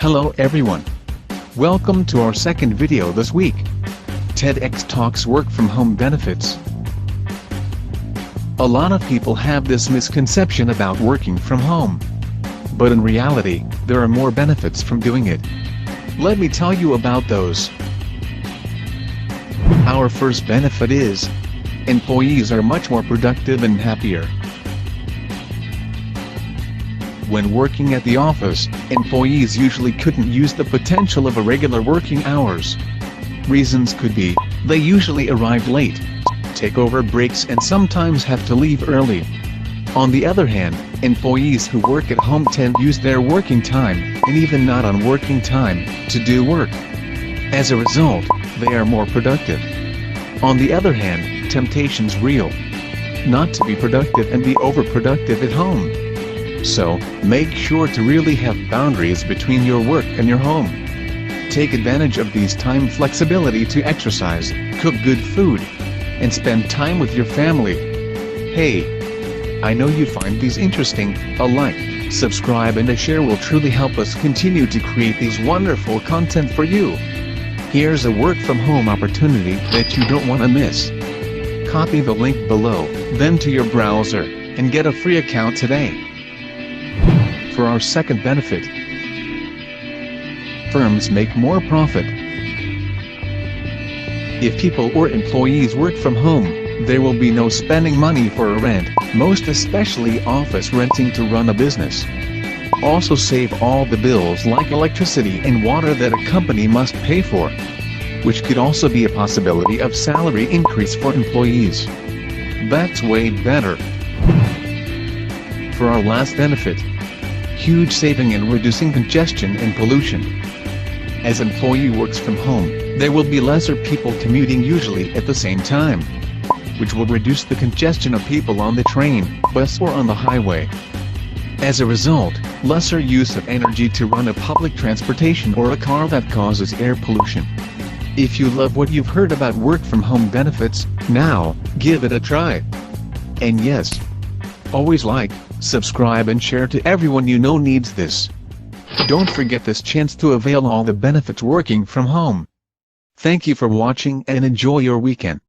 Hello everyone. Welcome to our second video this week. TEDx talks work from home benefits. A lot of people have this misconception about working from home. But in reality, there are more benefits from doing it. Let me tell you about those. Our first benefit is, employees are much more productive and happier. When working at the office, employees usually couldn't use the potential of irregular working hours. Reasons could be, they usually arrive late, take over breaks and sometimes have to leave early. On the other hand, employees who work at home tend to use their working time, and even not on working time, to do work. As a result, they are more productive. On the other hand, temptation's real. Not to be productive and be overproductive at home. So, make sure to really have boundaries between your work and your home. Take advantage of these time flexibility to exercise, cook good food, and spend time with your family. Hey! I know you find these interesting. A like, subscribe and a share will truly help us continue to create these wonderful content for you. Here's a work from home opportunity that you don't want to miss. Copy the link below, then to your browser, and get a free account today. For our second benefit, firms make more profit. If people or employees work from home, there will be no spending money for a rent, most especially office renting to run a business. Also save all the bills like electricity and water that a company must pay for, which could also be a possibility of salary increase for employees. That's way better. For our last benefit, huge saving in reducing congestion and pollution. As employee works from home, there will be lesser people commuting usually at the same time, which will reduce the congestion of people on the train, bus or on the highway. As a result, lesser use of energy to run a public transportation or a car that causes air pollution. If you love what you've heard about work from home benefits, now, give it a try. And yes, always like, subscribe and share to everyone you know needs this. Don't forget this chance to avail all the benefits working from home. Thank you for watching and enjoy your weekend.